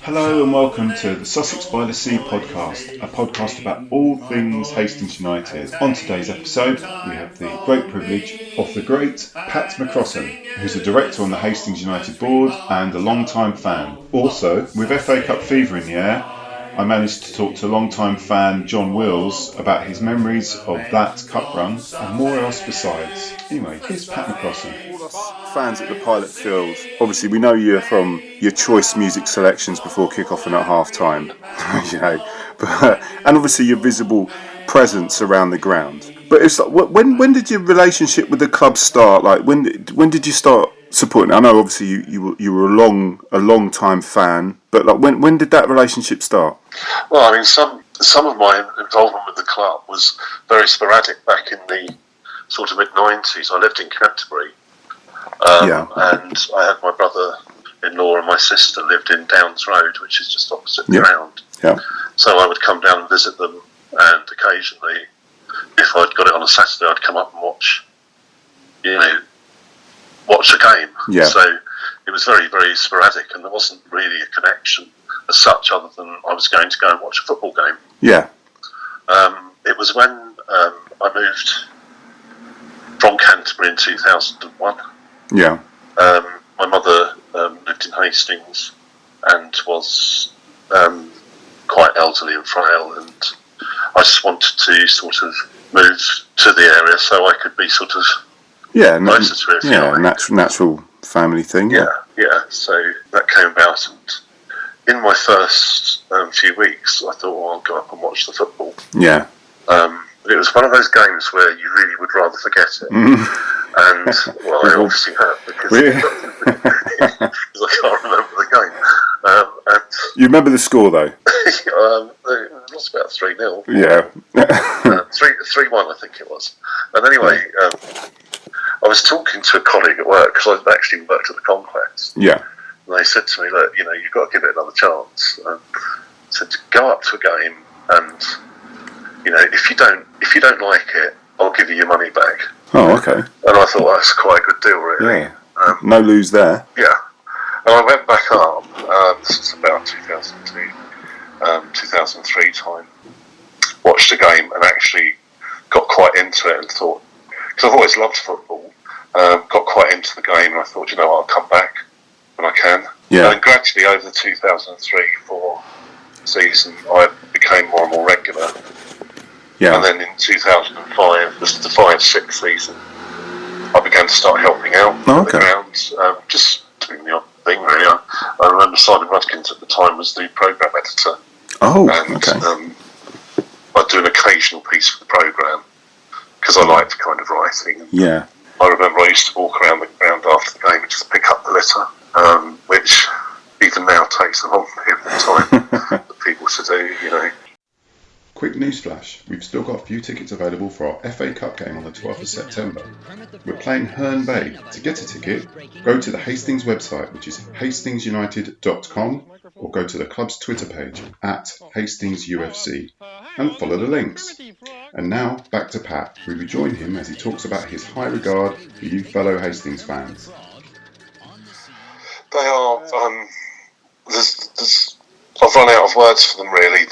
Hello and welcome to the Sussex by the Sea podcast, a podcast about all things Hastings United. On today's episode, we have the great privilege of the great Pat McCrossan, who's a director on the Hastings United board and a long-time fan. Also, with FA Cup fever in the air, I managed to talk to long-time fan John Wills about his memories of that cup run and more else besides. Anyway, here's Pat McCrossan. All us fans at the Pilot Field, obviously we know you from your choice music selections before kick-off and at half-time, and obviously your visible presence around the ground. But it's like, when did your relationship with the club start? Like when did you start supporting? I know obviously you were a long time fan, but like when did that relationship start? Well, I mean, some of my involvement with the club was very sporadic back in the sort of mid-90s. I lived in Canterbury, and I had my brother-in-law and my sister lived in Downs Road, which is just opposite the ground. Yeah. So I would come down and visit them, and occasionally, if I'd got it on a Saturday, I'd come up and watch a game. Yeah. So it was very, very sporadic, and there wasn't really a connection as such, other than I was going to go and watch a football game. Yeah. It was when I moved from Canterbury in 2001. Yeah. My mother lived in Hastings and was quite elderly and frail, and I just wanted to sort of move to the area so I could be sort of closer to it. Yeah, natural family thing. Yeah. So that came about, and in my first few weeks, I thought, well, I'll go up and watch the football. Yeah. It was one of those games where you really would rather forget it. And, well, I obviously have, because I can't remember the game. You remember the score, though? It was about 3-0. Yeah. 3-1, I think it was. And anyway, I was talking to a colleague at work, because I actually worked at the Conquest. Yeah. And they said to me, look, you've got to give it another chance. Said to go up to a game, and if you don't like it, I'll give you your money back. Oh, okay. And I thought that's quite a good deal, really. Yeah. No lose there. Yeah. And I went back up. This was about 2002, 2003 time. Watched the game and actually got quite into it and thought, because I've always loved football, got quite into the game, and I thought, I'll come back when I can. Yeah. And then gradually over the 2003-04 season, I became more and more regular. Yeah. And then in 2005, this is the 5-6 season, I began to start helping out on the grounds, just doing the odd thing, really. I remember Simon Rudkins at the time was the programme editor. Oh, and, okay. I'd do an occasional piece for the programme, because I liked kind of writing. Yeah. I remember I used to walk around the ground after the game and just pick up the litter, which even now takes a long period of time for people to do, Quick newsflash, we've still got a few tickets available for our FA Cup game on the 12th of September. We're playing Herne Bay. To get a ticket, go to the Hastings website, which is hastingsunited.com, or go to the club's Twitter page, @HastingsUFC, and follow the links. And now, back to Pat, who will join him as he talks about his high regard for you fellow Hastings fans. They are, I've run out of words for them, really.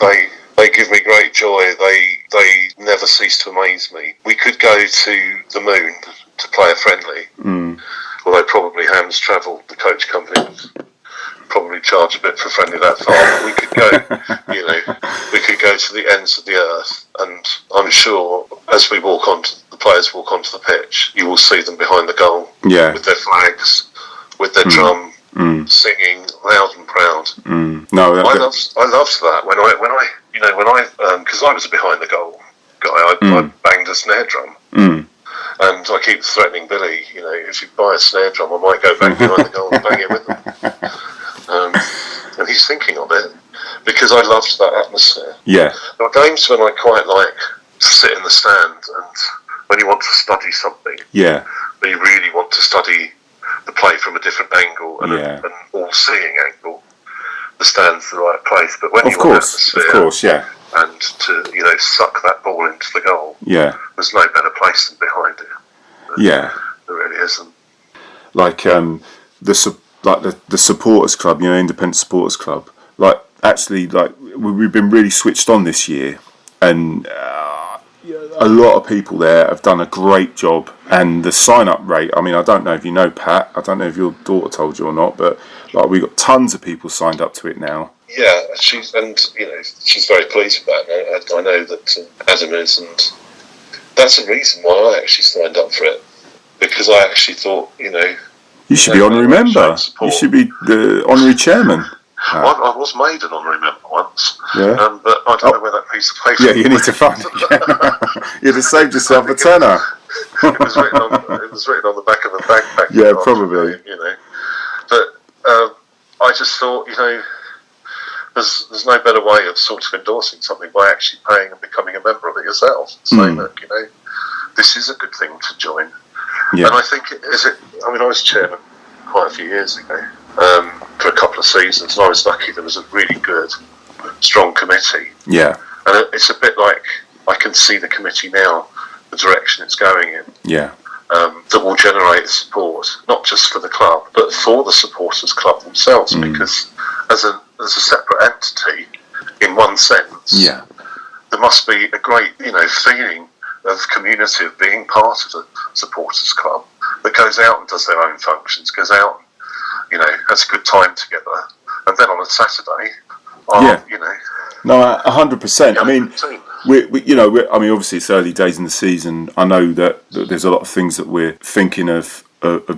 They give me great joy. They never cease to amaze me. We could go to the Moon to play a friendly, although probably Ham's Travel, the coach company, would probably charge a bit for a friendly that far. But we could go, we could go to the ends of the earth, and I'm sure as the players walk onto the pitch, you will see them behind the goal, with their flags, with their drum, singing loud and proud. No, I loved that when I because I was a behind the goal guy. I banged a snare drum, and I keep threatening Billy. If you buy a snare drum, I might go back behind the goal and bang it with him. And he's thinking of it because I loved that atmosphere. Yeah. There are games when I quite like to sit in the stand, and when you want to study something, but you really want to study the play from a different angle and an all-seeing angle. The stand's the right place, but when you want atmosphere, and to suck that ball into the goal, there's no better place than behind it. There really isn't. Like the supporters club, independent supporters club. like actually like we've been really switched on this year, and a lot of people there have done a great job. And the sign-up rate, I mean, I don't know if you know, Pat, I don't know if your daughter told you or not, but like we got tons of people signed up to it now. Yeah, she's very pleased with that. I know that Adam is, and that's the reason why I actually signed up for it, because I actually thought, you should be honorary member. You should be the honorary chairman. I was made an honorary member once, yeah. But I don't know where that piece of paper. Yeah, you need to find it. You'd have saved yourself a tenner. It was written on the back of a backpack. Yeah, probably. But I just thought, there's no better way of sort of endorsing something by actually paying and becoming a member of it yourself. Saying, look, this is a good thing to join. Yeah. And I think I was chairman quite a few years ago. For a couple of seasons, and I was lucky there was a really good, strong committee. Yeah. And it's a bit like I can see the committee now, the direction it's going in. Yeah. That will generate support, not just for the club, but for the supporters club themselves, because as a separate entity, in one sense, there must be a great, feeling of community, of being part of the supporters club that goes out and does their own functions, goes out and, has a good time together, and then on a Saturday, No, 100%. I mean, we obviously it's early days in the season. I know that there's a lot of things that we're thinking of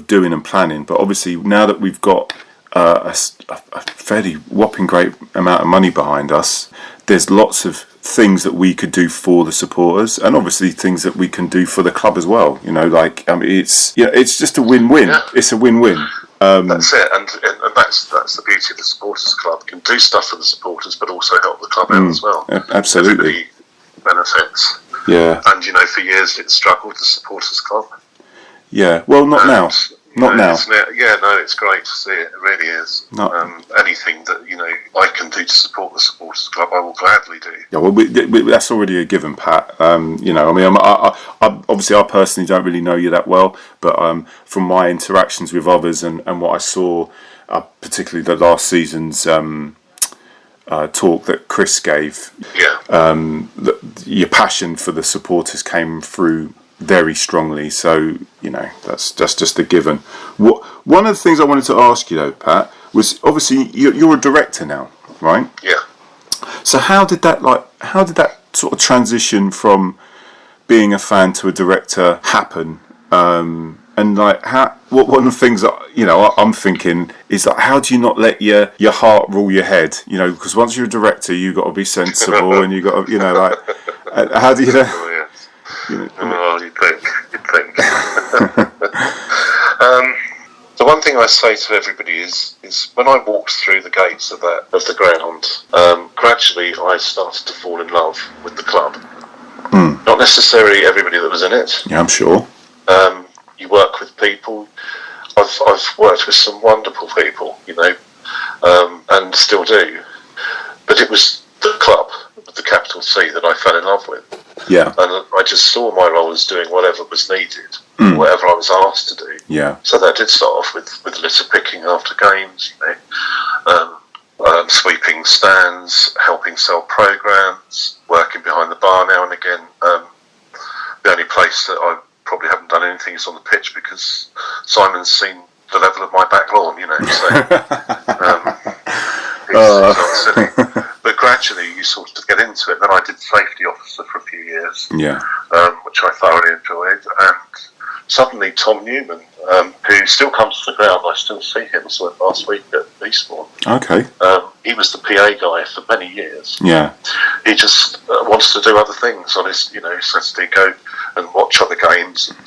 doing and planning, but obviously now that we've got a fairly whopping great amount of money behind us, there's lots of things that we could do for the supporters, and obviously things that we can do for the club as well. It's just a win-win. Yeah. It's a win-win. That's it, and that's the beauty of the supporters club. You can do stuff for the supporters, but also help the club out as well. Absolutely, everybody benefits. Yeah, and for years it struggled, the supporters club. Yeah, well, not now. Not now. It's great to see it. It really is. Anything that I can do to support the supporters club, I will gladly do. Yeah, well, that's already a given, Pat. I personally don't really know you that well, but from my interactions with others and what I saw, particularly the last season's talk that Chris gave, your passion for the supporters came through very strongly, so that's just a given. One of the things I wanted to ask you though, Pat, was obviously you're a director now, right? Yeah. So how did that sort of transition from being a fan to a director happen? And one of the things that I'm thinking is that how do you not let your heart rule your head? Because once you're a director, you got to be sensible, and you got to how do you know? Oh, yes. You'd think. The one thing I say to everybody is when I walked through the gates of the ground, gradually I started to fall in love with the club. Not necessarily everybody that was in it. Yeah, I'm sure. You work with people. I've worked with some wonderful people, and still do. But it was the club, with the capital C, that I fell in love with. Yeah. And I just saw my role as doing whatever was needed, whatever I was asked to do. Yeah. So that did start off with litter picking after games, sweeping stands, helping sell programmes, working behind the bar now and again. The only place that I probably haven't done anything is on the pitch, because Simon's seen the level of my back lawn, so it's not silly. But gradually you sort of get into it. Then I did safety officer for a few years, which I thoroughly enjoyed. And suddenly Tom Newman, who still comes to the ground, I still see him. I saw him last week at Eastbourne. Okay. He was the PA guy for many years. Yeah. He just wants to do other things on his, Saturday, go and watch other games and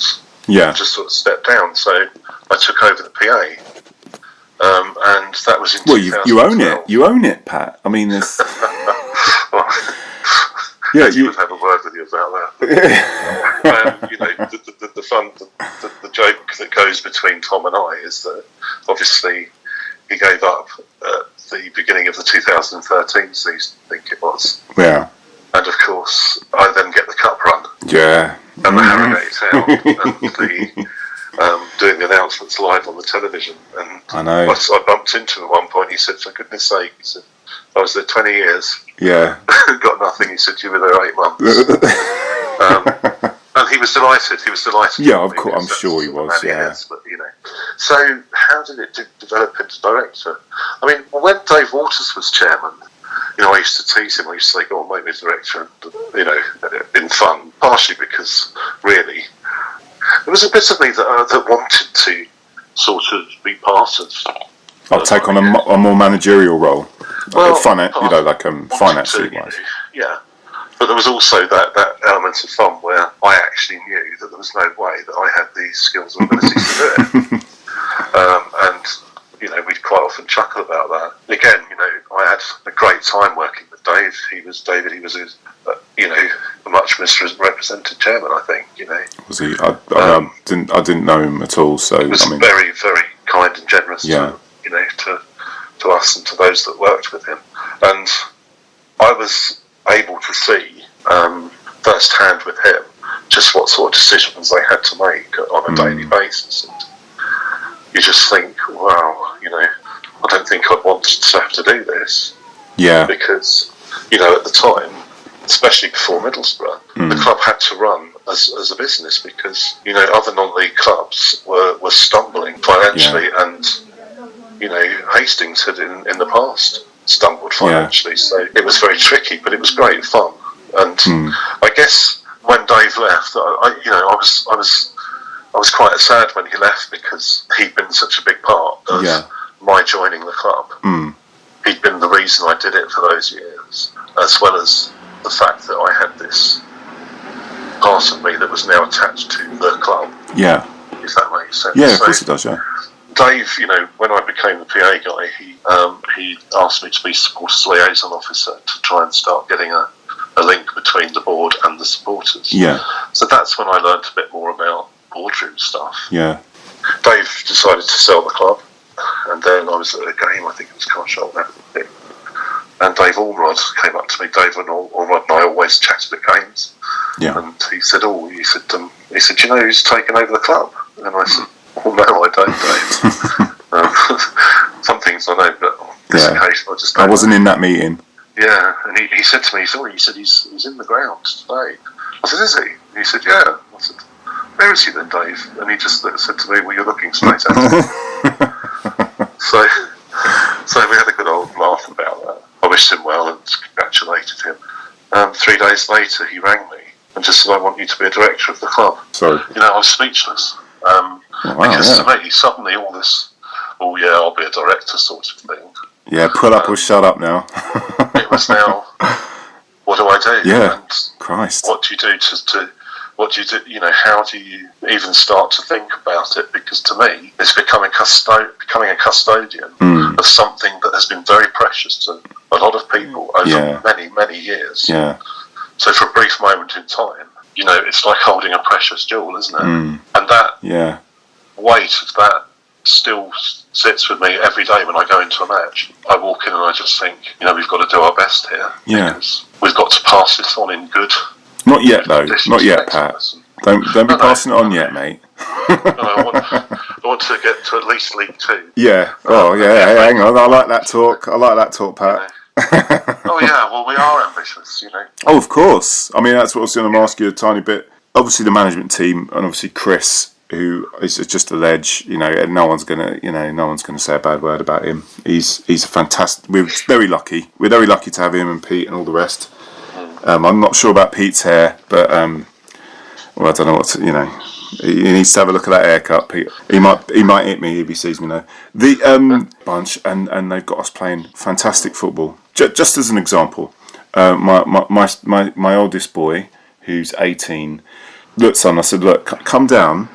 just sort of step down. So I took over the PA. And that was in 2012. You own it. You own it, Pat. I mean, there's... you would have a word with you about that. The joke that goes between Tom and I is that obviously he gave up at the beginning of the 2013 season, I think it was. Yeah. And of course, I then get the cup run. Yeah. And the Harrogate Town and doing the announcements live on the television. And I know. I bumped into him at one point. He said, "For goodness sake," he said, I was there 20 years. Yeah. Got nothing. He said, you were there 8 months. And he was delighted. He was delighted. Yeah, of course. I'm sure he was. Yeah. But, so how did it develop into director? I mean, when Dave Waters was chairman, I used to tease him. I used to say, "Go on, make me director," in fun. Partially because, really, there was a bit of me that wanted to sort of be part of. I'll take on a more managerial role. Well, finance wise. Yeah. But there was also that element of fun where I actually knew that there was no way that I had the skills or abilities to do it. And we'd quite often chuckle about that. Again, I had a great time working with Dave. He was a much misrepresented chairman, I think. Was he? I didn't know him at all. So he was very, very kind and generous. Yeah. To us and to those that worked with him, and I was able to see firsthand with him just what sort of decisions they had to make on a daily basis. And you just think, wow, I don't think I'd want to have to do this. Yeah. Because, at the time, especially before Middlesbrough, the club had to run as a business because, other non-league clubs were stumbling financially and, Hastings had in the past stumbled financially. So it was very tricky, but it was great fun. And I guess when Dave left, I was quite sad when he left because he'd been such a big part of my joining the club. He'd been the reason I did it for those years, as well as the fact that I had this part of me that was now attached to the club. Yeah. If that makes sense. Yeah, of course it does, yeah. Dave, when I became the PA guy, he asked me to be supporters liaison officer to try and start getting a link between the board and the supporters. Yeah. So that's when I learned a bit more about boardroom stuff. Yeah. Dave decided to sell the club, and then I was at a game, I think it was Carshall, and Dave Allrod came up to me. Dave and Allrod and I always chatted at games. Yeah. And he said, "Do you know who's taken over the club?" And I said, "Well, no, I don't, Dave." Some things I know, but on this occasion I just don't. I wasn't in that meeting. Yeah, and he said to me, he said he's in the ground today. I said, "Is he?" And he said, "Yeah." I said, "Where is he then, Dave?" And he just said to me, "Well, you're looking straight at him." So we had a good old laugh about that. I wished him well and congratulated him. 3 days later, he rang me and just said, "I want you to be a director of the club." Sorry. I was speechless. Because to me, suddenly all this, "Oh yeah, I'll be a director" sort of thing. Yeah, pull up or shut up now. It was now, what do I do? Yeah, and Christ. What do you do what do you do, how do you even start to think about it? Because to me, it's becoming a custodian of something that has been very precious to a lot of people over many, many years. Yeah. So for a brief moment in time, it's like holding a precious jewel, isn't it? And that weight of that still sits with me every day when I go into a match. I walk in and I just think, we've got to do our best here. Yeah. Because we've got to pass this on in good. Not yet, though. Not yet, Pat. Don't be passing it on yet, mate. I want to get to at least League 2. Yeah. Oh, yeah. Hang on. I like that talk, Pat. Oh, yeah. Well, we are ambitious, Oh, of course. I mean, that's what I was going to ask you a tiny bit. Obviously, the management team, and obviously Chris, who is just a ledge. And no one's gonna say a bad word about him. He's a fantastic. We're very lucky. We're very lucky to have him and Pete and all the rest. I'm not sure about Pete's hair, but I don't know what he needs to have a look at that haircut. Pete, he might hit me if he sees me now. The bunch and they've got us playing fantastic football. Just as an example, my oldest boy, who's 18, look, son, I said, look, come down.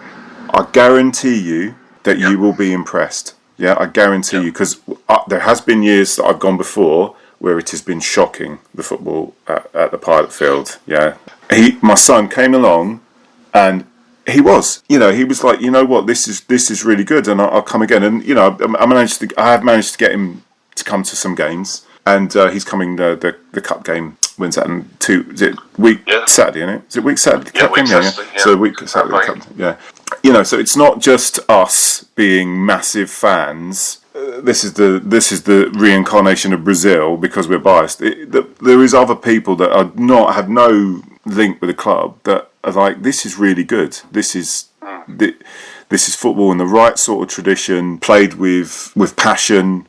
I guarantee you that you will be impressed. Yeah, I guarantee you, because there has been years that I've gone before where it has been shocking, the football at the Pilot Field. Yeah, my son came along, and he was like, what, this is really good, and I'll come again. And I have managed to get him to come to some games, and he's coming the cup game. When's that? Saturday, isn't it? Is it week Saturday? Yeah, week Saturday. Yeah. So week Saturday. Yeah. So it's not just us being massive fans this is the reincarnation of Brazil because we're biased. There is other people that have no link with the club that are like, this is really good. This is football in the right sort of tradition, played with passion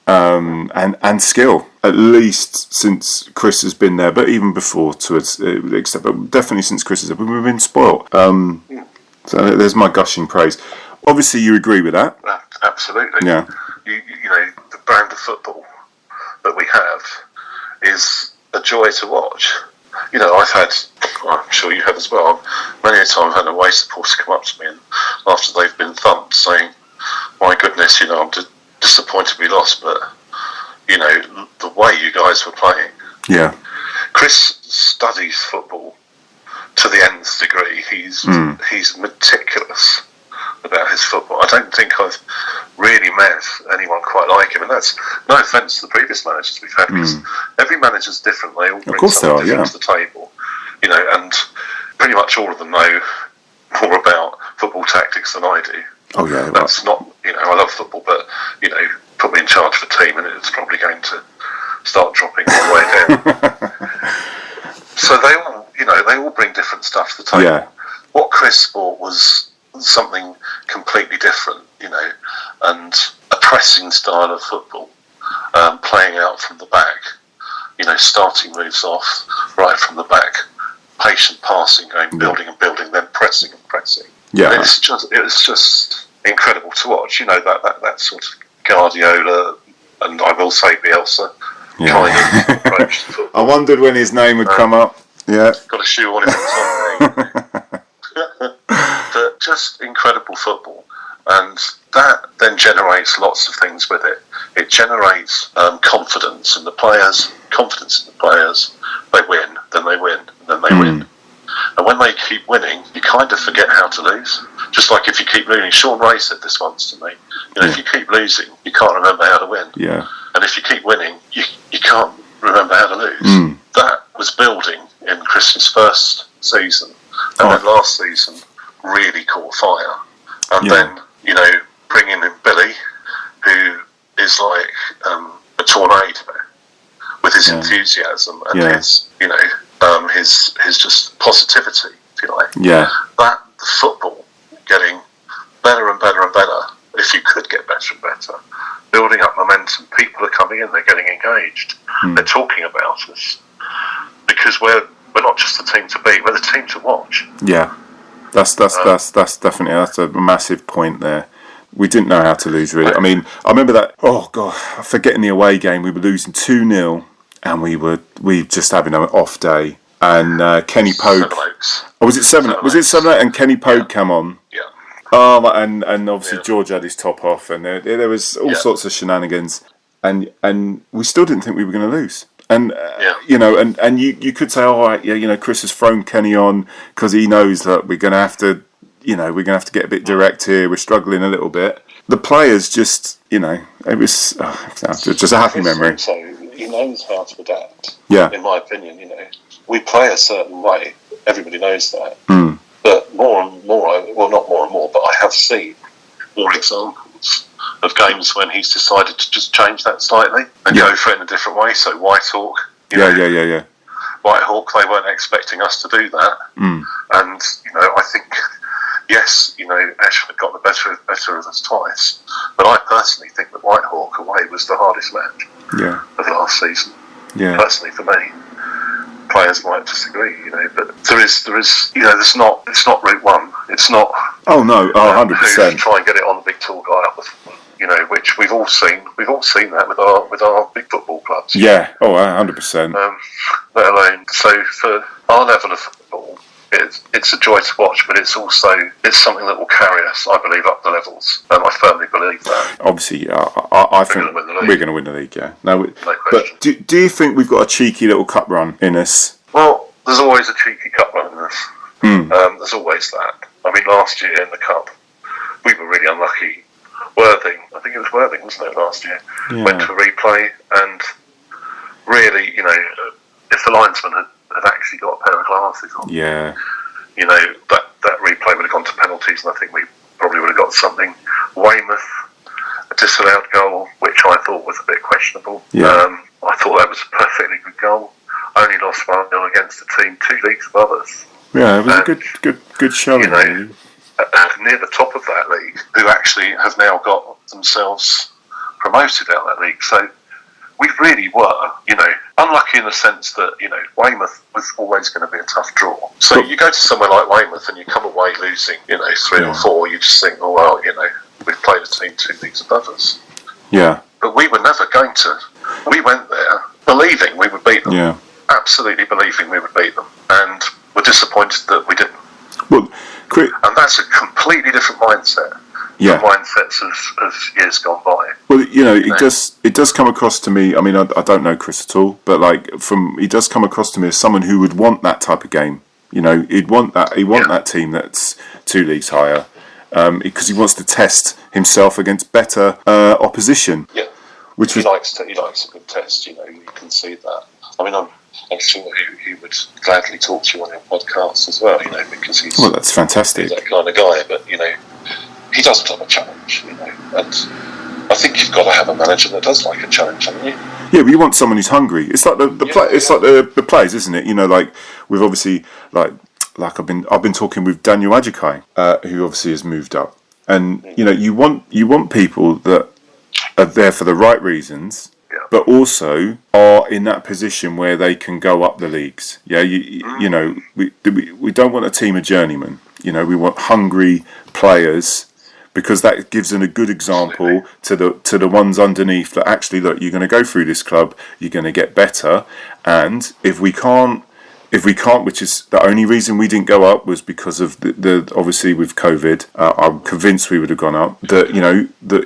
and skill. At least since Chris has been there, but even before to an extent, but definitely since Chris has been, we've been spoilt. So there's my gushing praise. Obviously, you agree with that? Absolutely. Yeah. You know, the brand of football that we have is a joy to watch. You know, I'm sure you have as well, many a time I've had away supporters come up to me and after they've been thumped saying, my goodness, you know, I'm disappointed we lost, but, you know, the way you guys were playing. Yeah. Chris studies football to the nth degree. He's meticulous about his football. I don't think I've really met anyone quite like him, and that's no offence to the previous managers we've had, because every manager's different. They all bring something different to the table, you know, and pretty much all of them know more about football tactics than I do. Oh yeah, that's not, you know, I love football, but you know, put me in charge of a team, and it's probably going to start dropping all the way down. So they all bring different stuff to the table. Yeah. What Chris brought was something completely different, you know, and a pressing style of football, playing out from the back, you know, starting moves off right from the back, patient passing, going building and building, then pressing and pressing. Yeah, and it was just incredible to watch, you know, that sort of Guardiola, and I will say Bielsa kind of approach to football. I wondered when his name would come up. Yeah, got a shoe on him or something. But just incredible football, and that then generates lots of things with it. It generates confidence in the players. They win, then they win, and then they win. And when they keep winning, you kind of forget how to lose. Just like if you keep losing. Sean Ray said this once to me. You know, if you keep losing, you can't remember how to win. Yeah. And if you keep winning, you can't remember how to lose. That was building in Chris's first season, and then last season really caught fire. And then, you know, bringing in Billy, who is like a tornado with his enthusiasm and his, you know, his just positivity, if you like. Yeah. That the football getting better and better and better, if you could get better and better, building up momentum. People are coming in, they're getting engaged, they're talking about us, because we're not just the team to beat, we're the team to watch. Yeah. That's definitely a massive point there. We didn't know how to lose, really. I mean, I remember that. Oh God, forgetting the away game, we were losing 2-0, and we just having an off day. And Kenny Pogue. Oh, was it 7? Was it 7? And Kenny Pogue came on. Yeah. Oh, and obviously George had his top off, and there was all sorts of shenanigans, and we still didn't think we were going to lose. And you know, and you could say, all right, yeah, you know, Chris has thrown Kenny on because he knows that we're going to have to, you know, we're going to have to get a bit direct here. We're struggling a little bit. The players just, you know, it was just a happy memory. So he knows how to adapt. Yeah. In my opinion, you know, we play a certain way. Everybody knows that. But more and more, well, not more and more, but I have seen more examples of games when he's decided to just change that slightly and go for it in a different way. So Whitehawk, yeah. Whitehawk, they weren't expecting us to do that, and you know, I think yes, you know, Ashford got the better of us twice, but I personally think that Whitehawk away was the hardest match of last season. Yeah, personally for me. Players might disagree, you know, but there is, you know, it's not route one. It's not. Oh no, 100%. Try and get it on the big tall guy up, you know, which we've all seen. We've all seen that with our big football clubs. Yeah. Oh, 100%. Let alone, so for our level of football, it's a joy to watch, but it's something that will carry us, I believe, up the levels. I firmly believe that. Obviously, I think we're going to win the league. Yeah. No but do you think we've got a cheeky little cup run in us? Well, there's always a cheeky cup run in us. There's always that. I mean, last year in the cup, we were really unlucky. Worthing, I think it was Worthing, wasn't it, last year? Yeah. Went to a replay, and really, you know, if the linesman had actually got a pair of glasses on, you know, that replay would have gone to penalties, and I think we probably would have got something. Weymouth, a disallowed goal, which I thought was a bit questionable. Yeah. I thought that was a perfectly good goal. Only lost 1-0 against a team 2 leagues above us. Yeah, it was a good showing. You know, near the top of that league, who actually have now got themselves promoted out of that league. So we really were, unlucky in the sense that, Weymouth was always going to be a tough draw. So you go to somewhere like Weymouth and you come away losing, 3 or 4, you just think, oh, well, we've played a team 2 leagues above us. Yeah. But we were never going to. We went there believing we would beat them. Yeah. Absolutely believing we would beat them. And we're disappointed that we didn't. Well, and that's a completely different mindset. Yeah. Mindsets of years gone by. Well, it does come across to me. I mean, I don't know Chris at all, but he does come across to me as someone who would want that type of game. He'd want that. He want that team that's 2 leagues higher, because he wants to test himself against better opposition. Yeah, he likes a good test. You can see that. I mean, I'm sure he would gladly talk to you on your podcast as well. Because he's that's fantastic. He's that kind of guy, but he does love a challenge, and I think you've got to have a manager that does like a challenge, haven't you? Yeah, but you want someone who's hungry. It's like like the players, isn't it? We've obviously I've been talking with Daniel Ajikai, who obviously has moved up, and you want people that are there for the right reasons, but also are in that position where they can go up the leagues. Yeah, we don't want a team of journeymen. We want hungry players, because that gives them a good example to the ones underneath that actually, look, you're going to go through this club, you're going to get better, and if we can't, which is the only reason we didn't go up was because of the obviously with COVID. I'm convinced we would have gone up. That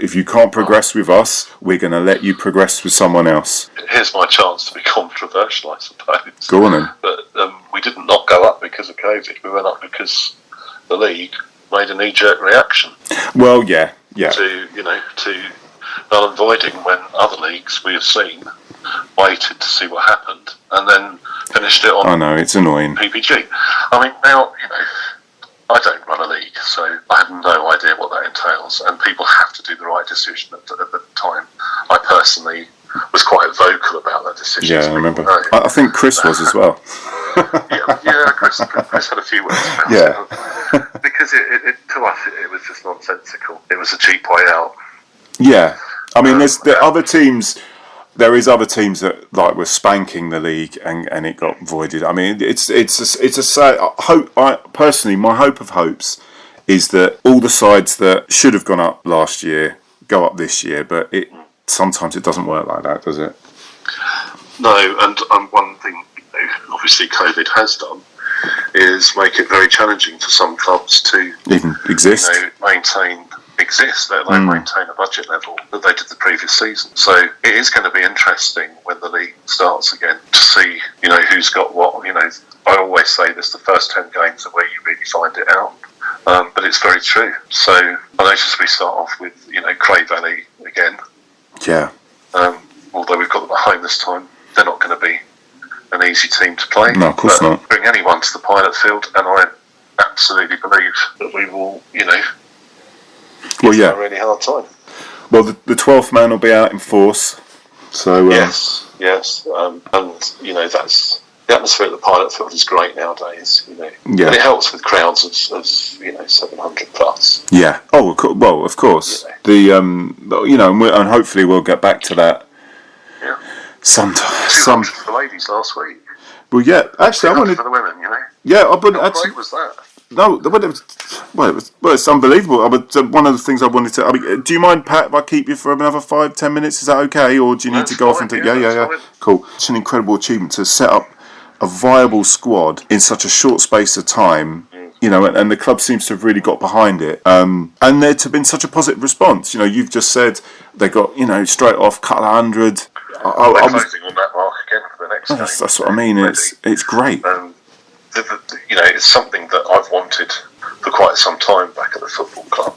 if you can't progress with us, we're going to let you progress with someone else. Here's my chance to be controversial, I suppose. Go on then. But we did not go up because of COVID. We went up because the league made a knee-jerk reaction. Well, yeah. To null and voiding, when other leagues we have seen waited to see what happened and then finished it on. I know, it's annoying. PPG. I mean, now I don't run a league, so I have no idea what that entails, and people have to do the right decision at the time. I personally was quite vocal about that decision. Yeah, I remember. I think Chris was as well. Chris had a few words about it. Because to us, it was just nonsensical. It was a cheap way out. Yeah. I mean, other teams... There is other teams that were spanking the league and it got voided. I mean, it's a sad hope. Personally, my hope of hopes is that all the sides that should have gone up last year go up this year. But sometimes it doesn't work like that, does it? No, and one thing obviously COVID has done is make it very challenging for some clubs to even exist, exist, let alone maintain a budget level that they did the previous season. So it is going to be interesting when the league starts again to see, who's got what. I always say this: the first 10 games are where you really find it out. But it's very true. So I noticed we start off with, Cray Valley again. Yeah. Although we've got them at home this time, they're not going to be an easy team to play. No, of course not. Bring anyone to the pilot field, and I absolutely believe that we will, well, yeah, a really hard time. Well, the 12th man will be out in force. So yes, and that's the atmosphere at the pilot field is great nowadays. Yeah, and it helps with crowds of 700 plus. Yeah. Oh, well, of course. And hopefully we'll get back to that. Yeah. Sometime. 200 for the ladies last week. Well, yeah. Actually, I wanted for the women. Yeah, How great was that? No, it's unbelievable. One of the things I wanted to... I mean, do you mind, Pat, if I keep you for another 5-10 minutes? Is that okay? Or do you need to go off and do... Yeah. Cool. It's an incredible achievement to set up a viable squad in such a short space of time, and the club seems to have really got behind it. And there's been such a positive response. You've just said they got, straight off, couple of hundred. They're closing on that mark again for the next game. That's what I mean. It's great. It's something that I've wanted for quite some time back at the football club,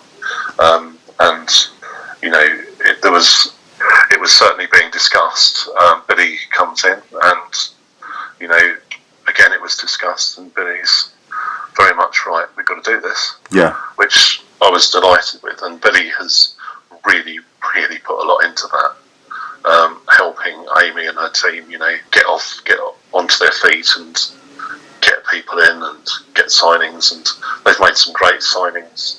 it was certainly being discussed. Billy comes in, and again it was discussed, and Billy's very much right. We've got to do this. Yeah, which I was delighted with, and Billy has really, really team, get onto their feet and get people in and get signings, and they've made some great signings,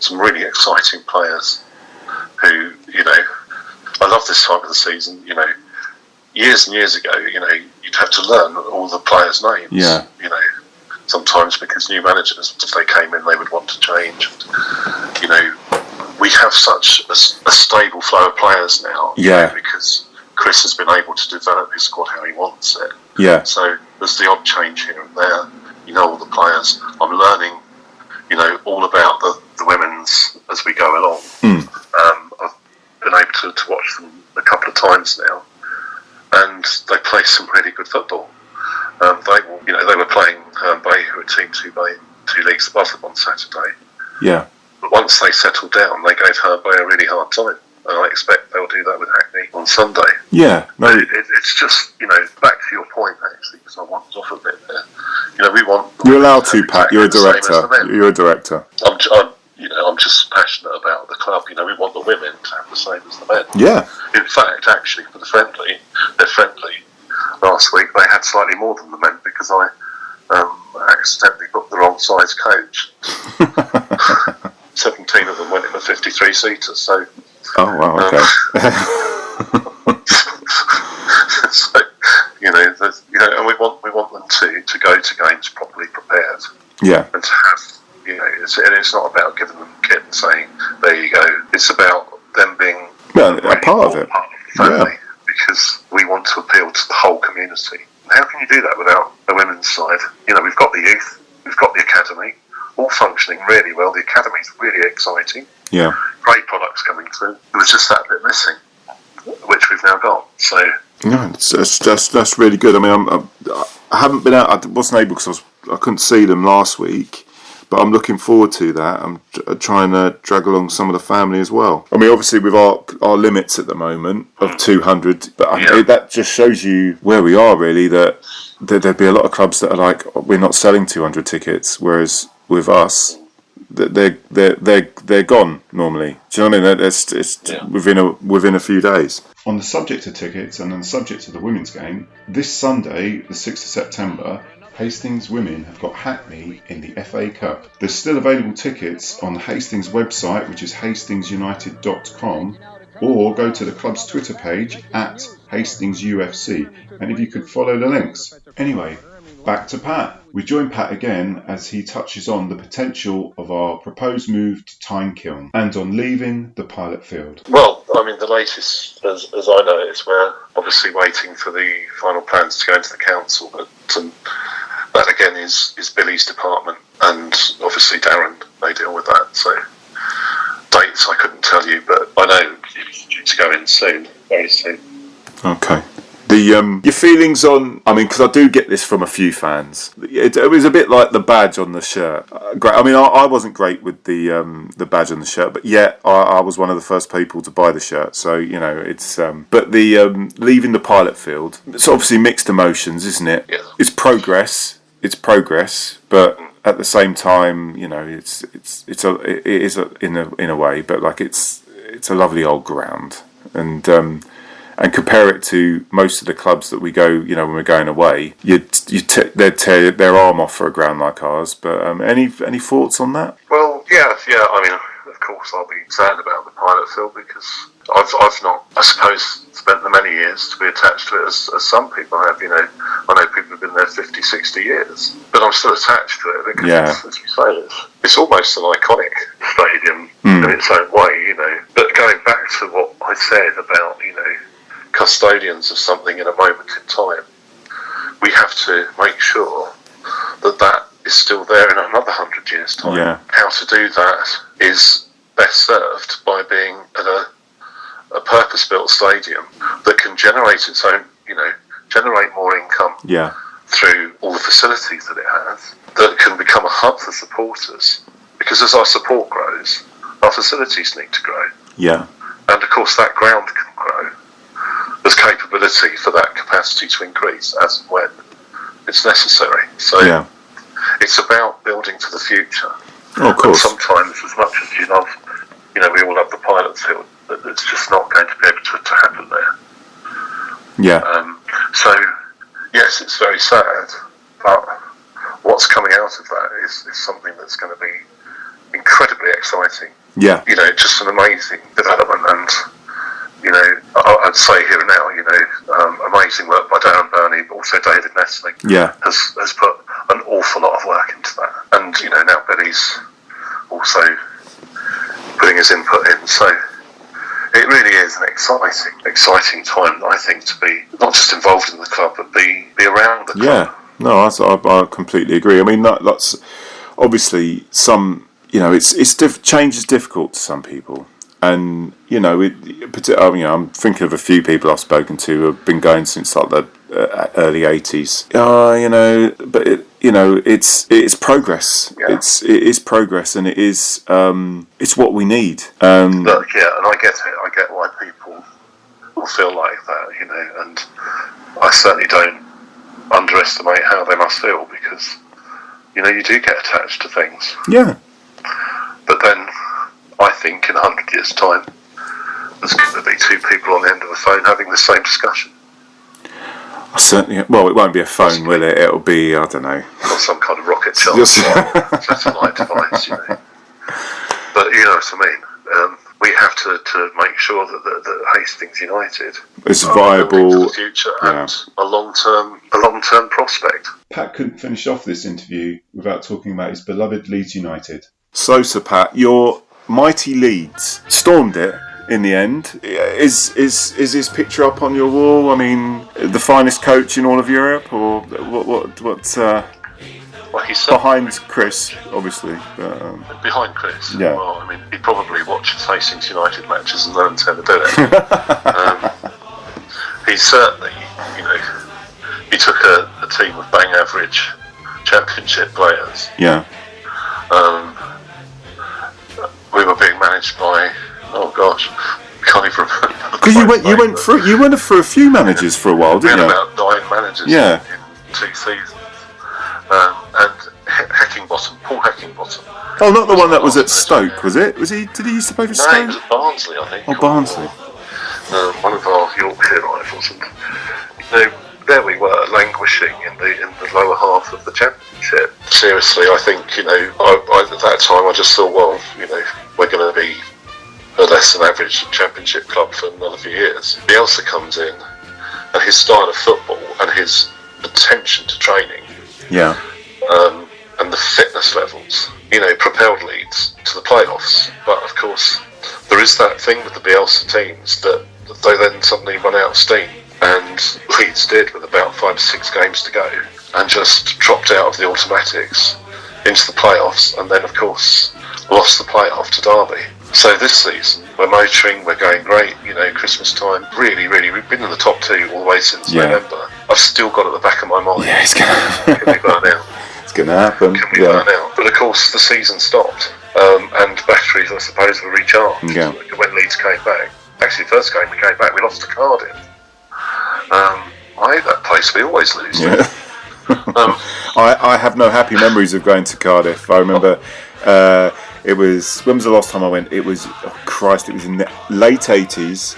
some really exciting players who, I love this time of the season. Years and years ago, you'd have to learn all the players' names. Yeah. Sometimes because new managers, if they came in, they would want to change. And, we have such a stable flow of players now. Because Chris has been able to develop his squad how he wants it. Yeah. So there's the odd change here and there. All the players. I'm learning, all about the women's as we go along. I've been able to watch them a couple of times now, and they play some really good football. They were playing Bay, who are Team 2 leagues above them on Saturday. Yeah. But once they settled down, they gave Bay a really hard time. And I expect they'll do that with Hackney on Sunday. Yeah. No. It's just, back to your point, actually, because I wandered off a bit there. You're allowed to, Pat. You're a director. You're a director. I'm just passionate about the club. We want the women to have the same as the men. Yeah. In fact, actually, for their friendly, last week they had slightly more than the men because I accidentally booked the wrong size coach. 17 of them went in a 53-seater, so... Oh, wow, okay. So, and we want them to go to games properly prepared. Yeah. And to have, it's not about giving them kit and saying, there you go. It's about them being a part of it. Part of the family, because we want to appeal to the whole community. And how can you do that without the women's side? We've got the youth, we've got the academy, all functioning really well. The academy's really exciting. Yeah. Great products coming through. There was just that bit missing, which we've now got. So no, that's really good. I mean, I haven't been out. I wasn't able because I couldn't see them last week, but I'm looking forward to that. I'm trying to drag along some of the family as well. I mean, obviously with our limits at the moment of 200, but that just shows you where we are really. That there'd be a lot of clubs that are like, we're not selling 200 tickets, whereas with us, they're gone normally. Do you know what I mean? It's within a few days. On the subject of tickets and on the subject of the women's game, this Sunday, the 6th of September, Hastings women have got Hackney in the FA Cup. There's still available tickets on the Hastings website, which is hastingsunited.com, or go to the club's Twitter page at HastingsUFC, and if you could follow the links. Anyway, back to Pat. We join Pat again as he touches on the potential of our proposed move to Tynekiln and on leaving the pilot field. Well, I mean, the latest, as I know it, is we're obviously waiting for the final plans to go into the council, but that again is Billy's department, and obviously Darren, they deal with that. So dates I couldn't tell you, but I know it's due to go in soon, very soon. Okay. Your feelings on, I mean, because I do get this from a few fans. It was a bit like the badge on the shirt. Great. I mean, I wasn't great with the badge on the shirt, but yet I was one of the first people to buy the shirt. So it's. But the leaving the pilot field, it's obviously mixed emotions, isn't it? Yeah. It's progress. It's progress, but at the same time, it is in a way, but like it's a lovely old ground, and compare it to most of the clubs that we go, when we're going away, they'd tear their arm off for a ground like ours. But any thoughts on that? Well, yeah. I mean, of course, I'll be sad about the pilot field because I've not, I suppose, spent the many years to be attached to it as some people have. I know people have been there 50, 60 years, but I'm still attached to it because, as you say, it's almost an iconic stadium in its own way. But going back to what I said about, custodians of something in a moment in time, we have to make sure that is still there in another 100 years' time. Yeah. How to do that is best served by being at a purpose-built stadium that can generate its own, generate more income through all the facilities that it has, that can become a hub for supporters. Because as our support grows, our facilities need to grow. Yeah. And of course that ground can grow. There's capability for that capacity to increase as and when it's necessary. So it's about building for the future. Oh, of course. And sometimes, as much as we all love the pilot field, but it's just not going to be able to happen there. Yeah. So, yes, it's very sad, but what's coming out of that is something that's going to be incredibly exciting. Yeah. You know, just an amazing development, and, you know, I'd say here and now, you know, amazing work by Darren Burney, but also David Nestling has put an awful lot of work into that. And, you know, now Billy's also putting his input in. So it really is an exciting time, I think, to be not just involved in the club, but be around the club. Yeah, no, I completely agree. I mean, that's obviously some, you know, change is difficult to some people. And, you know, I'm thinking of a few people I've spoken to who have been going since like the early 80s. You know, but it's progress. Yeah. It is progress, and it's what we need. Look, yeah, and I get it. I get why people will feel like that, you know, and I certainly don't underestimate how they must feel, because, you know, you do get attached to things. Yeah. But then I think in 100 years' time, there's going to be two people on the end of the phone having the same discussion. Well, it won't be a phone, will it? It'll be, I don't know. Or some kind of rocket charge, satellite device, you know. But you know what I mean. We have to make sure that Hastings United is viable to the future and a long-term prospect. Pat couldn't finish off this interview without talking about his beloved Leeds United. So, Sir Pat, your mighty Leeds stormed it in the end. Is his picture up on your wall? I mean, the finest coach in all of Europe, or what's behind Chris, obviously. Behind Chris? Yeah. Well, I mean, he probably watches Hastings United matches and learns how to do it. He certainly, you know, he took a team of bang average championship players. Yeah. We were being managed by, oh gosh, can't even remember. Because you went through a few managers for a while, didn't you? We had about 9 managers in 2 seasons. And Paul Heckingbottom. Oh, not the one that was at Stoke, was it? Did he used to play for Stoke? No, it was at Barnsley, I think. Oh, Barnsley. One of our Yorkshire rivals, and you know, there we were, languishing in the lower half of the championship. Seriously, I think, you know, I at that time I just thought, well, you know, we're going to be a less than average championship club for another few years. Bielsa comes in, and his style of football and his attention to training, and the fitness levels, you know, propelled Leeds to the playoffs. But of course, there is that thing with the Bielsa teams that they then suddenly run out of steam, and Leeds did, with about 5 to 6 games to go, and just dropped out of the automatics into the playoffs, and then of course lost the playoff to Derby. So this season we're motoring, we're going great, you know, Christmas time, really, we've been in the top 2 all the way since November. I've still got at the back of my mind, can we burn out? It's going to happen. Can we burn out? But of course the season stopped, and batteries, I suppose, were recharged when Leeds came back. Actually, the first game we came back, we lost to Cardiff. I hate that place, we always lose. Yeah. I have no happy memories of going to Cardiff. I remember when was the last time I went? It was, it was in the late 80s,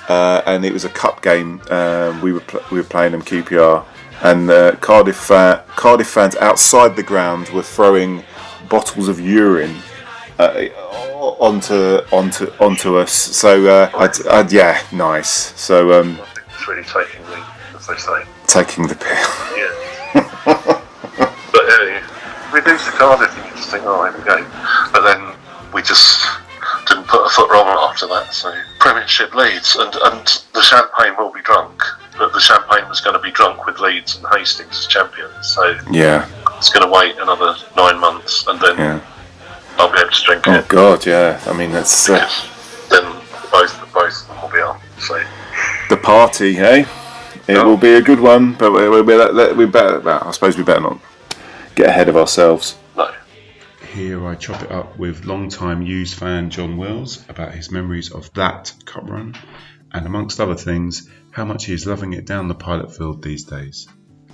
and it was a cup game. We were playing them QPR, and Cardiff fans outside the ground were throwing bottles of urine onto us. So nice. So it's really taking the, as they say, taking the pill. Yeah. But we lose to Cardiff, and you just think, oh, here we go. But then we just didn't put a foot wrong after that. So Premiership Leeds, and the champagne will be drunk, but the champagne was going to be drunk with Leeds and Hastings as champions. So it's going to wait another 9 months, and then I'll be able to drink it. Oh God, yeah. I mean, that's then both of them will be on. So the party, eh? It will be a good one, but we better. I suppose we better not get ahead of ourselves. No. Here I chop it up with long-time Hughes fan John Wells about his memories of that cup run, and amongst other things, how much he is loving it down the Pilot Field these days.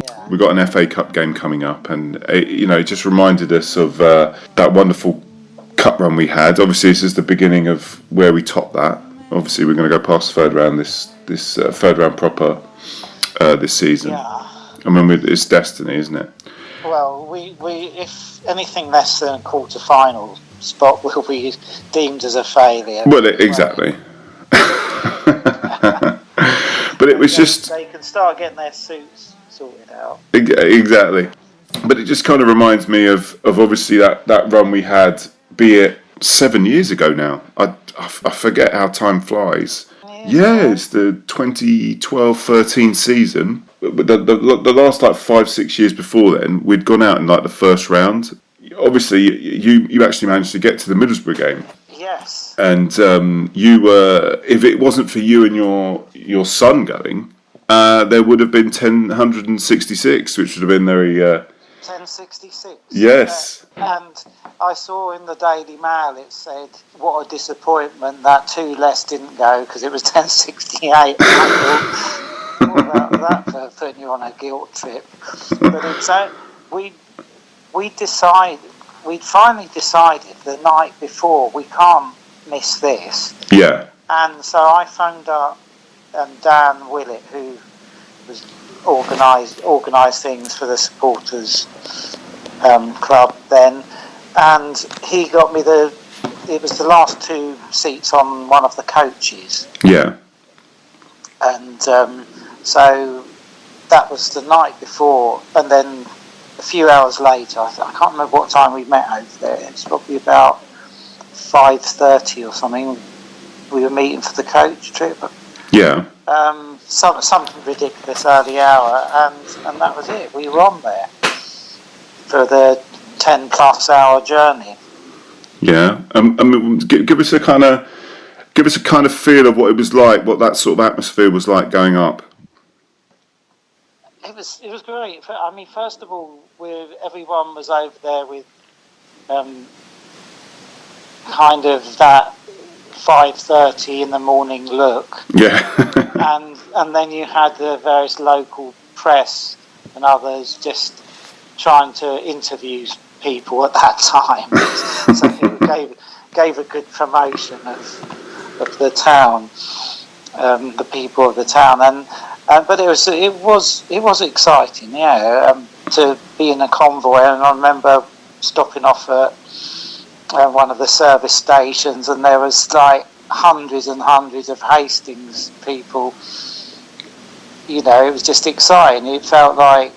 Yeah. We've got an FA Cup game coming up, and it just reminded us of that wonderful cup run we had. Obviously, this is the beginning of where we top that. Obviously, we're going to go past third round this third round proper. this season. Yeah. I mean, it's destiny, isn't it? Well, we if anything less than a quarter-final spot will be deemed as a failure. Well, exactly. But it was just... They can start getting their suits sorted out. Exactly. But it just kind of reminds me of obviously that run we had, be it 7 years ago now. I forget how time flies. Yeah, it's the 2012-13 season. But the last like 5-6 years before then, we'd gone out in like the first round. Obviously, you actually managed to get to the Middlesbrough game. Yes. And you were, if it wasn't for you and your son going, there would have been 166, which would have been very... 1066. Yes. And I saw in the Daily Mail it said, what a disappointment that 2 less didn't go because it was 1068. What about that for putting you on a guilt trip? But it's we'd finally decided the night before we can't miss this. Yeah. And so I phoned up Dan Willett, who was organised things for the supporters club then, and he got me it was the last 2 seats on one of the coaches. Yeah. And so that was the night before, and then a few hours later, I can't remember what time we met over there. It's probably about 5:30 or something. We were meeting for the coach trip. Yeah. Something ridiculous early hour, and that was it. We were on there for the 10+ hour journey. Yeah. I mean, give us a kind of feel of what it was like, what that sort of atmosphere was like going up. It was great. I mean, first of all, everyone was over there with kind of that 5:30 in the morning look. Yeah. and then you had the various local press and others just trying to interview people at that time. So it gave a good promotion of the town, the people of the town, but it was exciting, to be in a convoy. And I remember stopping off at one of the service stations, and there was like hundreds and hundreds of Hastings people. It was just exciting. It felt like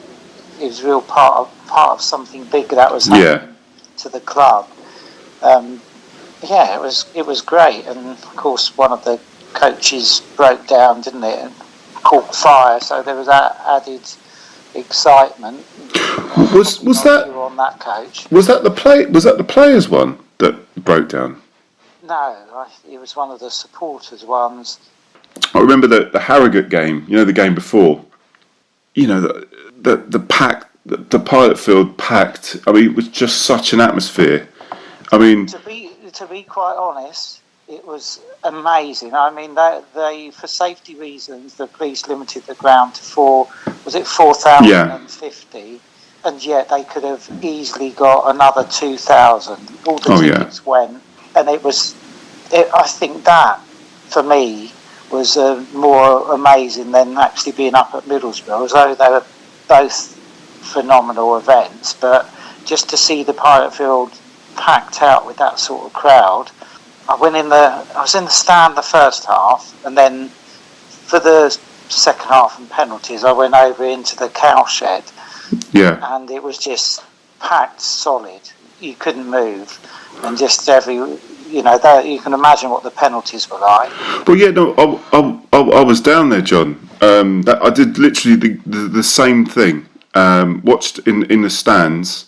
it was a real part of something big that was happening to the club. It was great. And of course, one of the coaches broke down, didn't it, and caught fire. So there was that added excitement. Was that on that coach? Was that the players' one that broke down? No, it was one of the supporters' ones. I remember the Harrogate game. The game before. The pack, the Pilot Field packed. I mean, it was just such an atmosphere. I mean, to be quite honest, it was amazing. I mean, they for safety reasons, the police limited the ground to 4,050, and yet they could have easily got another 2,000. All the tickets went, and I think that for me was more amazing than actually being up at Middlesbrough, although they were both phenomenal events. But just to see the Pilot Field packed out with that sort of crowd, I was in the stand the first half, and then for the second half and penalties, I went over into the cowshed. Yeah. And it was just packed solid. You couldn't move, and just you can imagine what the penalties were like. Well, yeah, no, I was down there, John. I did literally the same thing. Watched in the stands,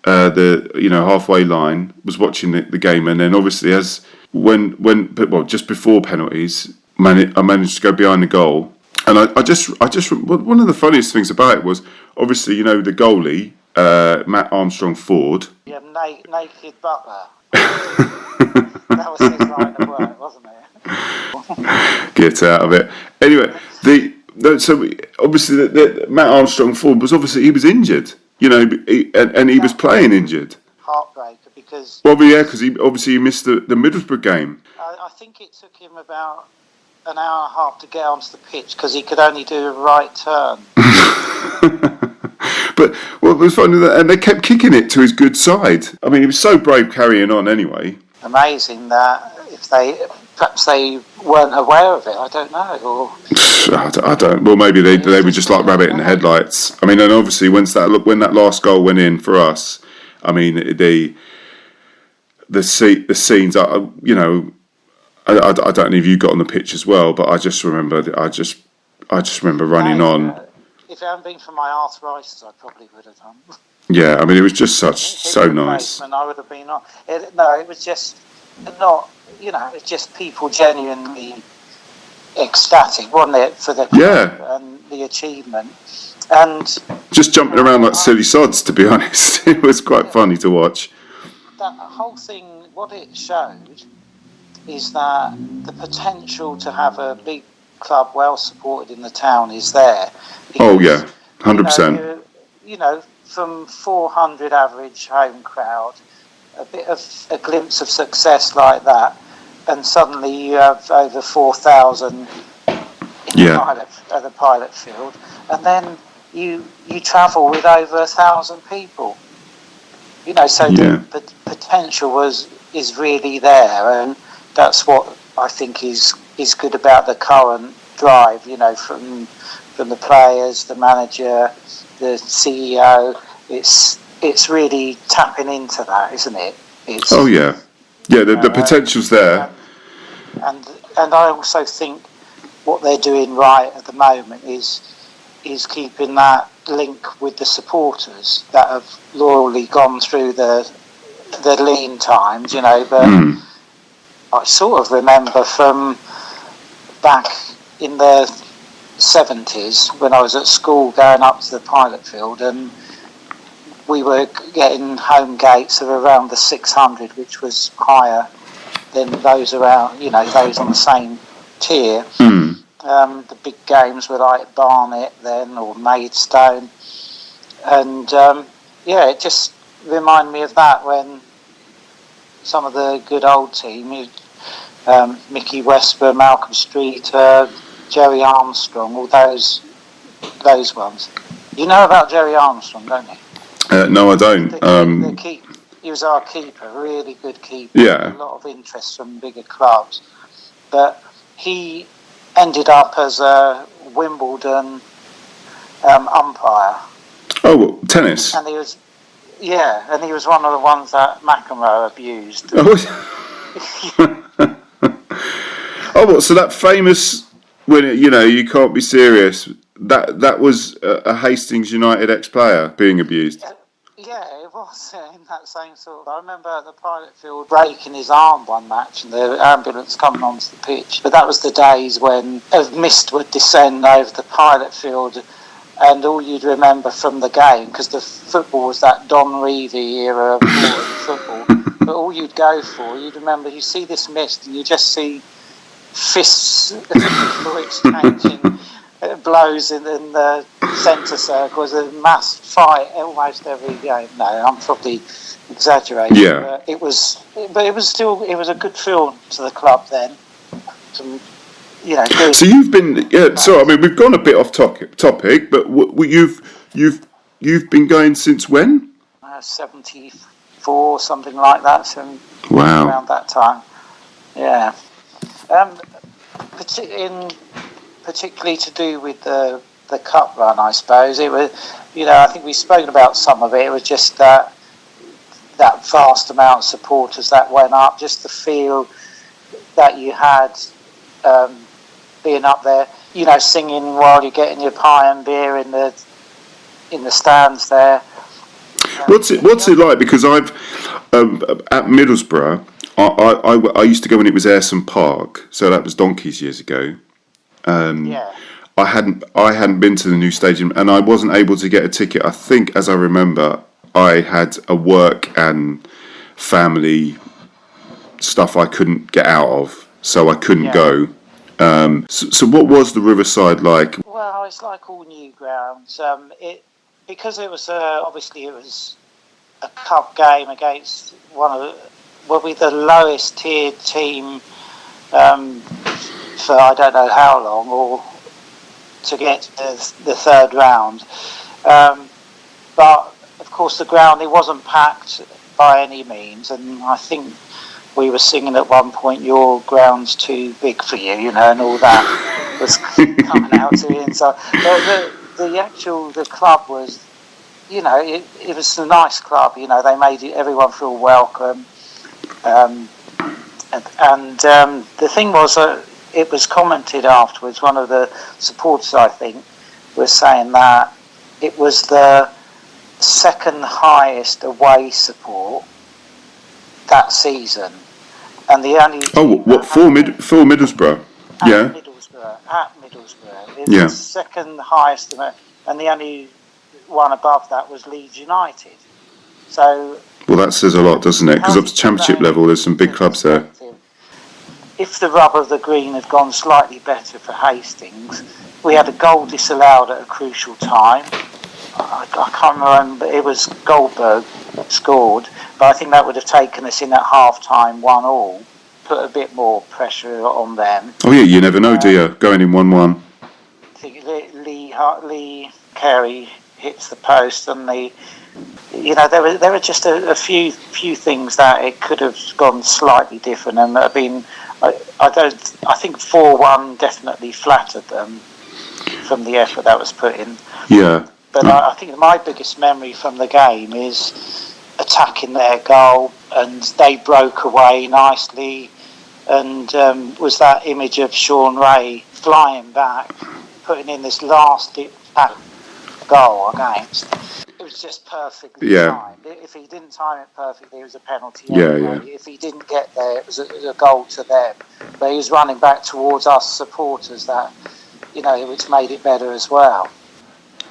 halfway line, was watching the game, and then obviously just before penalties, I managed to go behind the goal, and I just one of the funniest things about it was obviously the goalie, Matt Armstrong Ford. Yeah, naked butler. That was his line of work, wasn't it? Get out of it. Anyway, so obviously Matt Armstrong Ford was he was injured, and he was playing injured. Heartbreaker because. Well, yeah, because he missed the Middlesbrough game. I think it took him about an hour and a half to get onto the pitch because he could only do a right turn. But what was funny, and they kept kicking it to his good side. I mean, he was so brave carrying on anyway. Amazing that perhaps they weren't aware of it. I don't know. Or I don't. Well, maybe they were just like rabbit in the headlights. I mean, and obviously when that last goal went in for us, I mean the scenes are, you know, I don't know if you got on the pitch as well, but I just remember running on. If it hadn't been for my arthritis, I probably would have done. Yeah, I mean, it was just so nice. I would have been on. It was just not, you know, it's just people genuinely ecstatic, wasn't it, for the club and the achievement. And just jumping around like silly sods, to be honest. It was quite funny to watch. That whole thing, what it showed is that the potential to have a big club well supported in the town is there. Because, 100%. You know, from 400 average home crowd, a bit of a glimpse of success like that, and suddenly you have over 4,000 in the pilot field, and then you travel with over 1,000 people. You know, so the potential is really there, and that's what I think is good about the current drive. You know, from the players, the manager, the CEO. It's really tapping into that, isn't it? The potential's there. And I also think what they're doing right at the moment is keeping that link with the supporters that have loyally gone through the lean times, you know. But I sort of remember from back in the 70s when I was at school going up to the pilot field, and we were getting home gates of around the 600, which was higher than those around, you know, those on the same tier. The big games were like Barnet then, or Maidstone, and it just reminded me of that when some of the good old team, Mickey Westber, Malcolm Streeter, Jerry Armstrong, all those ones. You know about Jerry Armstrong, don't you? No, I don't. He was our keeper, really good keeper. Yeah. A lot of interest from bigger clubs. But he ended up as a Wimbledon umpire. Oh, well, tennis? And he was one of the ones that McEnroe abused. Oh, so that famous, when you can't be serious, that was a Hastings United ex-player being abused? Yeah, it was in that same sort of... I remember at the pilot field breaking his arm one match and the ambulance coming onto the pitch. But that was the days when a mist would descend over the pilot field, and all you'd remember from the game, because the football was that Don Revie era of football, but all you'd go for, you'd remember, you see this mist and you just see fists exchanging blows in the centre circle. It was a mass fight almost every game. No, I'm probably exaggerating. Yeah. But it was a good feel to the club then. So you've been So I mean, we've gone a bit off topic, but you've been going since when? 74, something like that. So wow. Around that time. Yeah. Particularly to do with the cup run, I suppose. It was, I think we've spoken about some of it. It was just that vast amount of supporters that went up, just the feel that you had being up there, singing while you're getting your pie and beer in the stands there. What's it like? Because I've at Middlesbrough, I used to go when it was Ayresome Park, so that was donkeys years ago. I hadn't been to the new stadium, and I wasn't able to get a ticket. I think, as I remember, I had a work and family stuff I couldn't get out of, so I couldn't go. So what was the Riverside like? Well, it's like all new grounds. Because it was obviously it was a cup game against the lowest tiered team for I don't know how long, or to get to the third round. But of course the ground, it wasn't packed by any means, and I think we were singing at one point, "Your ground's too big for you," and all that was coming out to the inside. The club was, it was a nice club. They made everyone feel welcome. The thing was, it was commented afterwards. One of the supporters, I think, was saying that it was the second highest away support that season, and the only for Middlesbrough? At Middlesbrough, it was the second highest, and the only one above that was Leeds United. So, well, that says a lot, doesn't it? Because up to Championship level, there's some big clubs there. If the rub of the green had gone slightly better for Hastings, we had a goal disallowed at a crucial time. I can't remember, it was Goldberg scored, but I think that would have taken us in at half-time 1-1, put a bit more pressure on them. Oh yeah, you never know, do you? Going in 1-1. I think Lee Carey hits the post, and there were just a few things that it could have gone slightly different, and I think 4-1 definitely flattered them from the effort that was put in. Yeah. But I think my biggest memory from the game is attacking their goal, and they broke away nicely, and was that image of Sean Ray flying back, putting in this last goal against. It was just perfectly timed. If he didn't time it perfectly, it was a penalty anyway. If he didn't get there, it was a goal to them. But he was running back towards us supporters, that which made it better as well.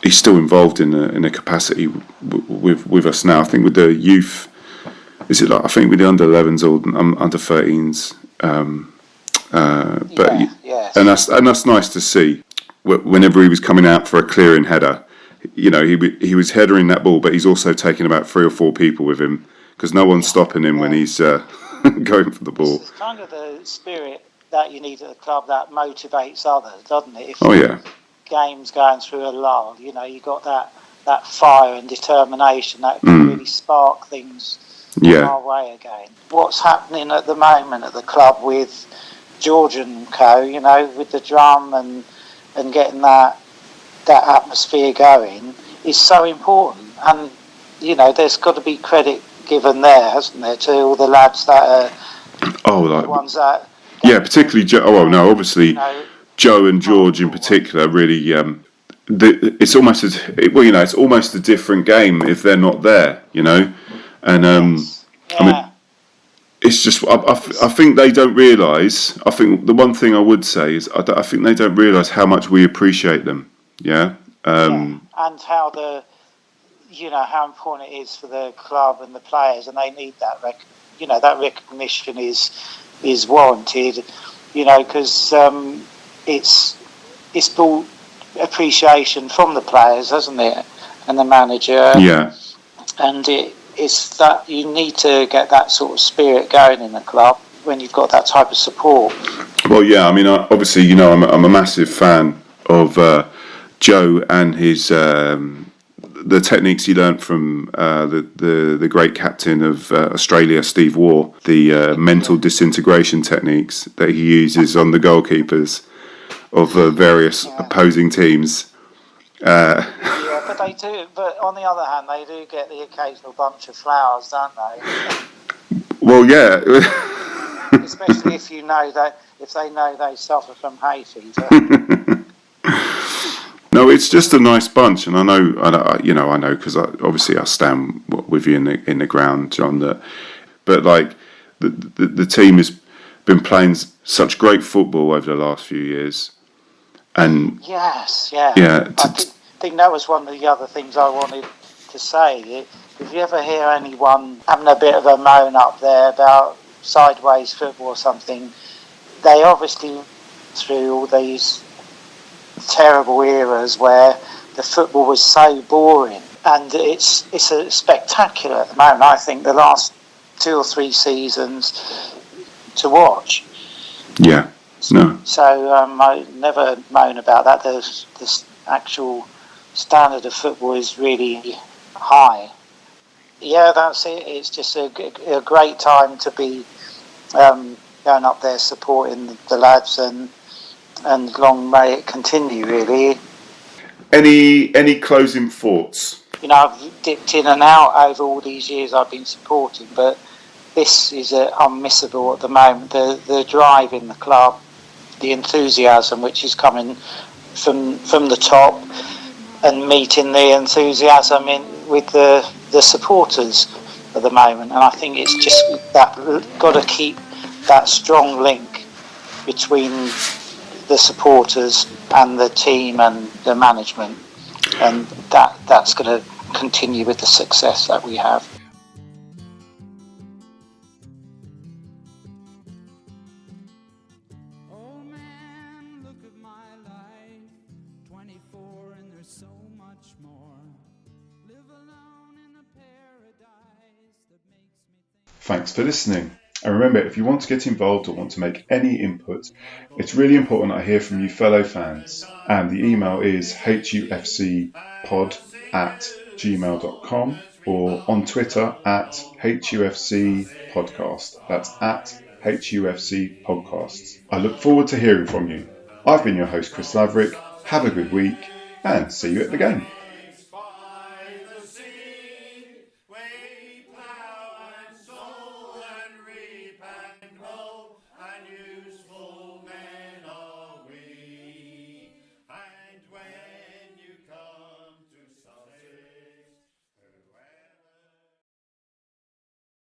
He's still involved in a capacity with us now. I think with the youth, is it like, I think with the under 11s or under 13s, and that's nice to see. Whenever he was coming out for a clearing header, he was headering that ball, but he's also taking about 3 or 4 people with him, because no one's stopping him when he's going for the ball. It's kind of the spirit that you need at the club that motivates others, doesn't it? Game's going through a lull, you got that fire and determination that can really spark things our way again. What's happening at the moment at the club with George and co, with the drum and getting that atmosphere going is so important, and there's got to be credit given there, hasn't there, to all the lads that are the ones that particularly Joe. Obviously Joe and George in particular really. It's almost it's almost a different game if they're not there, and I mean, it's just I think they don't realise. I think the one thing I would say is I think they don't realise how much we appreciate them. And how how important it is for the club and the players, and they need that that recognition is warranted, because it's brought appreciation from the players, hasn't it, and the manager. And it's that you need to get that sort of spirit going in the club when you've got that type of support. Well, I mean, obviously, I'm a massive fan of Joe and his the techniques he learnt from the great captain of Australia, Steve Waugh, the mental disintegration techniques that he uses on the goalkeepers of various opposing teams. But they do. But on the other hand, they do get the occasional bunch of flowers, don't they? Well, especially if they know they suffer from hay fever. No, it's just a nice bunch, and I know because obviously I stand with you in the ground, John. But like the team has been playing such great football over the last few years, and I think that was one of the other things I wanted to say. If you ever hear anyone having a bit of a moan up there about sideways football or something, they obviously through all these terrible eras where the football was so boring, and it's a spectacular at the moment. I think the last 2 or 3 seasons to watch. No. So I never moan about that. The actual standard of football is really high. Yeah, that's it. It's just a great time to be going up there supporting the lads, and long may it continue, really. Any closing thoughts? I've dipped in and out over all these years I've been supporting, but this is unmissable at the moment. The drive in the club, the enthusiasm which is coming from the top, and meeting the enthusiasm with the supporters at the moment. And I think it's just that got to keep that strong link between the supporters and the team and the management, and that's going to continue with the success that we have. Oh man, look at my life, 24 and there's so much more. Live alone in a paradise that makes me think. Thanks for listening. And remember, if you want to get involved or want to make any input, it's really important I hear from you fellow fans. And the email is hufcpod@gmail.com, or on Twitter @HUFCpodcast. That's @HUFCpodcasts. I look forward to hearing from you. I've been your host, Chris Laverick. Have a good week and see you at the game.